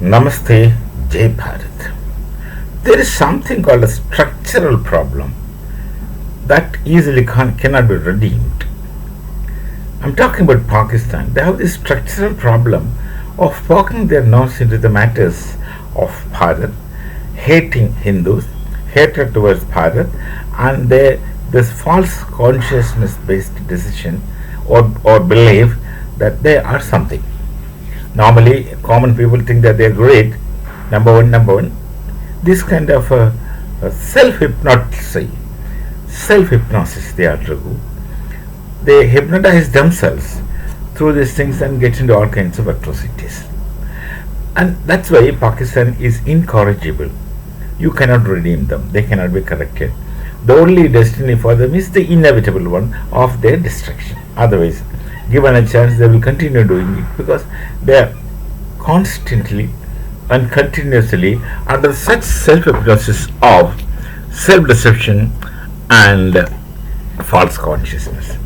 Namaste, Jai Bharat. There is something called a structural problem that easily cannot be redeemed. I'm talking about Pakistan. They have this structural problem of poking their nose into the matters of Bharat, hating Hindus, hatred towards Bharat, and this false consciousness based decision or belief that they are something. Normally, common people think that they are great. Number one. This kind of self hypnosis they undergo. They hypnotize themselves through these things and get into all kinds of atrocities. And that's why Pakistan is incorrigible. You cannot redeem them. They cannot be corrected. The only destiny for them is the inevitable one of their destruction. Otherwise, given a chance, they will continue doing it because they are constantly and continuously under such self-hypnosis of self-deception and false consciousness.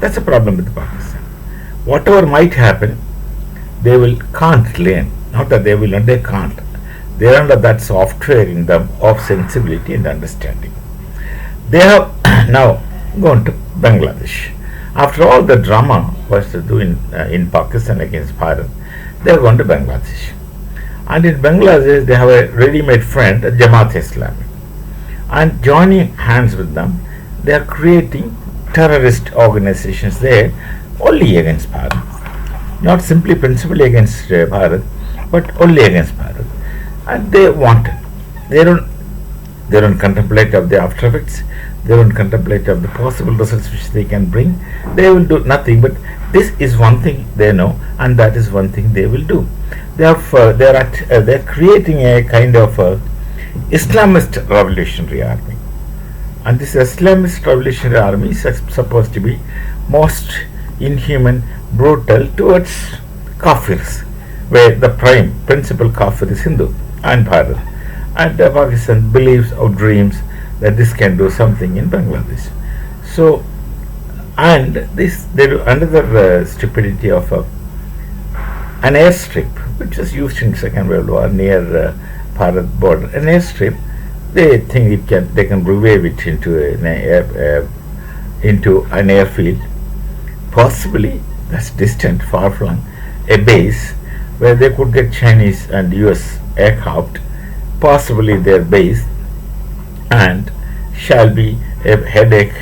That's a problem with Pakistan. Whatever might happen, they can't learn. Not that they will not, they can't. They are under that software in them of sensibility and understanding. They have now gone to Bangladesh. After all the drama was to do in Pakistan against Bharat, they have gone to Bangladesh. And in Bangladesh, they have a ready-made friend, Jamaat Islami. And joining hands with them, they are creating terrorist organizations there only against Bharat. Not simply principally against Bharat, but only against Bharat. And they don't contemplate of the after effects. They don't contemplate of the possible results which they can bring. They will do nothing, but this is one thing they know, and that is one thing they will do. They're creating a kind of Islamist revolutionary army, and this Islamist revolutionary army is supposed to be most inhuman, brutal towards Kafirs, where the principal Kafir is Hindu and Bharat, and Pakistan believes or dreams that this can do something in Bangladesh. So, and this they do another stupidity of an airstrip which was used in Second World War near Bharat border. An airstrip, they think they can revive it into an airfield, possibly that's distant, far flung, a base where they could get Chinese and US aircraft, possibly their base, and shall be a headache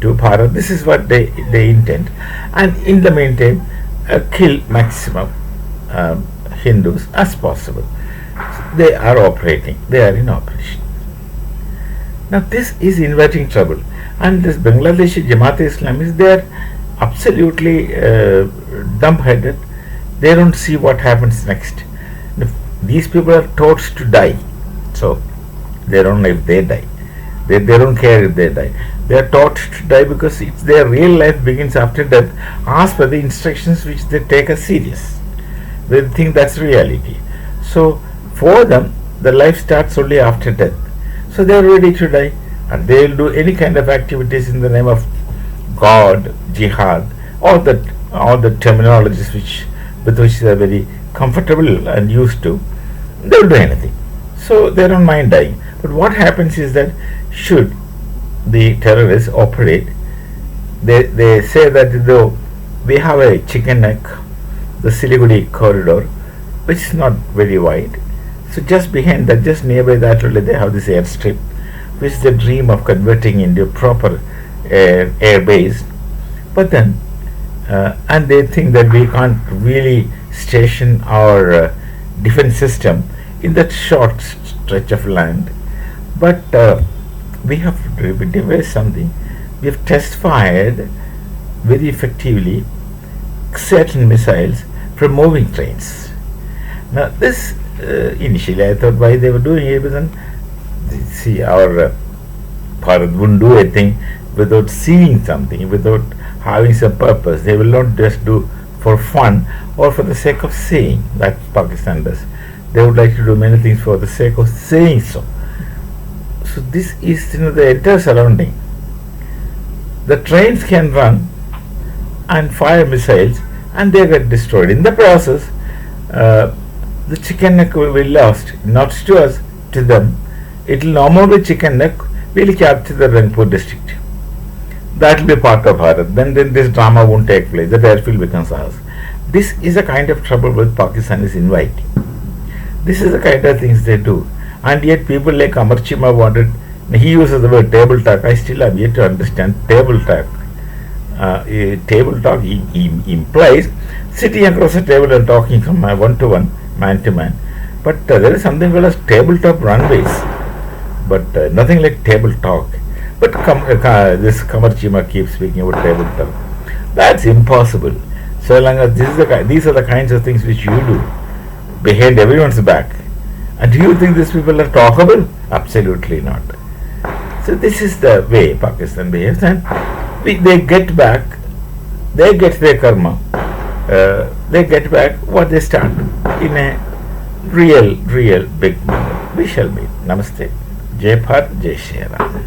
to Bharat. This is what they intend, and in the meantime kill maximum Hindus as possible. They are in operation. Now this is inviting trouble, and this Bangladeshi Jamaat Islami, they are absolutely dumb-headed. They don't see what happens next. These people are taught to die, so they don't know if they die. They don't care if they die. They are taught to die because their real life begins after death, as per the instructions which they take as serious. They think that's reality. So for them, the life starts only after death. So they are ready to die, and they will do any kind of activities in the name of God, jihad, all the terminologies with which they are very comfortable and used to. They will do anything. So they don't mind dying. But what happens is that should the terrorists operate, they say that though we have a chicken neck, the Siliguri corridor, which is not very wide. So just behind that, just nearby that only, they have this airstrip, which they dream of converting into a proper air base. But then, and they think that we can't really station our defense system in that short stretch of land. But we have devised something. We have test fired very effectively certain missiles from moving trains. Now this initially I thought why they were doing it, but then see, our Bharat wouldn't do a thing without seeing something, without having some purpose. They will not just do for fun or for the sake of saying that Pakistan does. They would like to do many things for the sake of saying so. So this is the entire surrounding. The trains can run and fire missiles, and they get destroyed. In the process, the chicken neck will be lost, not to us, to them. It will no more be chicken neck, we will capture the Rangpur district. That will be part of Bharat. Then this drama won't take place. The airfield becomes ours. This is a kind of trouble with Pakistan is inviting. This is the kind of things they do. And yet people like Amar Chima wanted, he uses the word table talk. I still have yet to understand table talk. Table talk implies sitting across a table and talking from one to one, man to man. But there is something called as tabletop runways. But nothing like table talk. But this Kamar Chima keeps speaking about table talk. That's impossible. So long as these are the kinds of things which you do behind everyone's back. And do you think these people are talkable? Absolutely not. So this is the way Pakistan behaves, and they get back, they get their karma, they get back what they start in a real big manner. We shall meet. Namaste. Jai Bharat, Jai Shri Ram.